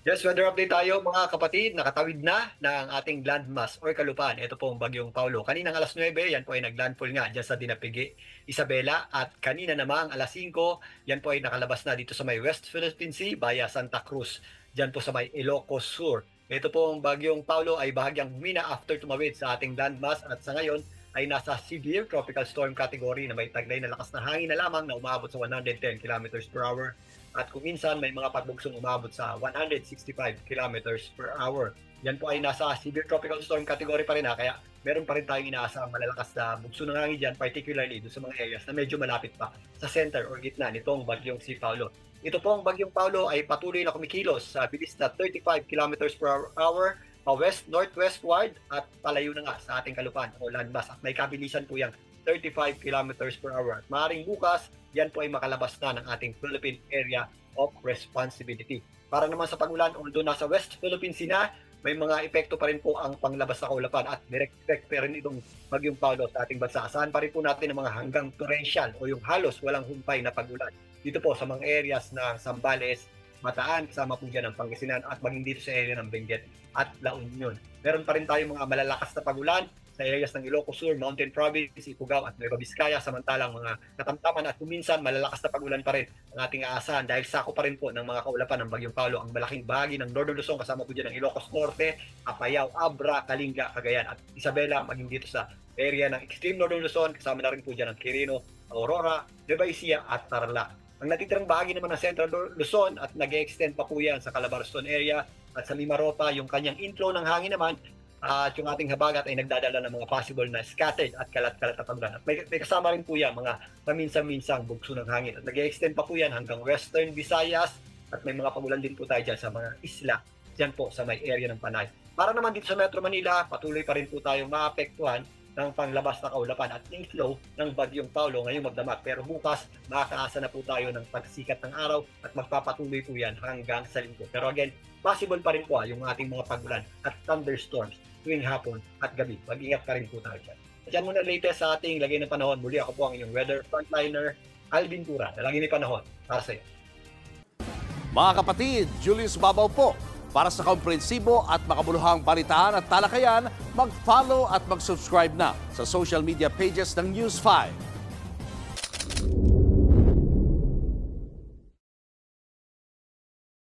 Yes, weather update tayo mga kapatid. Nakatawid na ng ating landmass or kalupaan. Ito po ang bagyong Paulo. Kaninang alas 9, yan po ay naglandfall nga dyan sa Dinapigi, Isabela. At kanina namang alas 5, yan po ay nakalabas na dito sa may West Philippine Sea via Santa Cruz. Dyan po sa may Ilocos Sur. Ito po ang bagyong Paulo ay bahagyang humina after tumawid sa ating landmass at sa ngayon ay nasa severe tropical storm category na may taglay na lakas na hangin na lamang na umaabot sa 110 kilometers per hour at kung minsan may mga pagbugsong umabot sa 165 kilometers per hour. Yan po ay nasa severe tropical storm category pa rin kaya meron pa rin tayong inaasahang malalakas na bugso ng hangin dyan, particularly doon sa mga areas na medyo malapit pa sa center or gitna nitong bagyong si Paulo. Ito pong bagyong Paulo ay patuloy na kumikilos sa bilis na 35 kilometers per hour pa-west-northwestward at palayo na nga sa ating kalupaan o landmass at may kabilisan po yung 35 kilometers per hour. At maaaring bukas, yan po ay makalabas na ng ating Philippine Area of Responsibility. Para naman sa pag-ulan, although nasa West Philippine Sea na, may mga epekto pa rin po ang panglabas sa kaulapan at direct effect pa rin itong bagyong Paulo sa ating bansa. Asahan pa rin po natin ang mga hanggang torrential o yung halos walang humpay na pag-ulan. Dito po sa mga areas na Zambales, Bataan, kasama po dyan ang Pangasinan at maging dito sa area ng Benguet at La Union. Meron pa rin tayong mga malalakas na pag-ulan sa areas ng Ilocos Sur, Mountain Province, Ifugao at Nueva Vizcaya, samantalang mga katamtaman at kuminsan malalakas na pag-ulan pa rin ang ating aasahan dahil sako pa rin po ng mga kaulapan ng Bagyong Paulo ang malaking bahagi ng Northern Luzon, kasama po dyan ang Ilocos Norte, Apayao, Abra, Kalinga, Cagayan at Isabela, maging dito sa area ng Extreme Northern Luzon, kasama na rin po dyan ang Quirino, Aurora, Nueva Ecija at Tarlac. Ang natitirang bahagi naman ng Central Luzon at nag-extend pa po yan sa Calabarzon area at sa Mimaropa, yung kanyang inflow ng hangin naman at yung ating habagat ay nagdadala ng mga possible na scattered at kalat-kalat na pag-ulan. At may kasama rin po yan mga paminsan-minsang bugso ng hangin. At nag-extend pa po yan hanggang Western Visayas at may mga pagulan din po tayo dyan sa mga isla, dyan po sa may area ng Panay. Para naman dito sa Metro Manila, patuloy pa rin po tayong maapektuhan ng panglabas na kaulapan at inflow ng bagyong Paulo ngayong magdamag. Pero bukas, makakaasa na po tayo ng pagsikat ng araw at magpapatuloy po yan hanggang sa linggo. Pero again, possible pa rin po yung ating mga pagulan at thunderstorms tuwing hapon at gabi. Mag-ingat pa rin po tayo dyan. Diyan muna latest sa ating lagay ng panahon. Muli ako po ang inyong weather frontliner, Alvin Tura, na lagay ng panahon para sa iyo. Mga kapatid, Julius Babaw po. Para sa komprehensibo at makabuluhang balitaan at talakayan, mag-follow at mag-subscribe na sa social media pages ng News 5.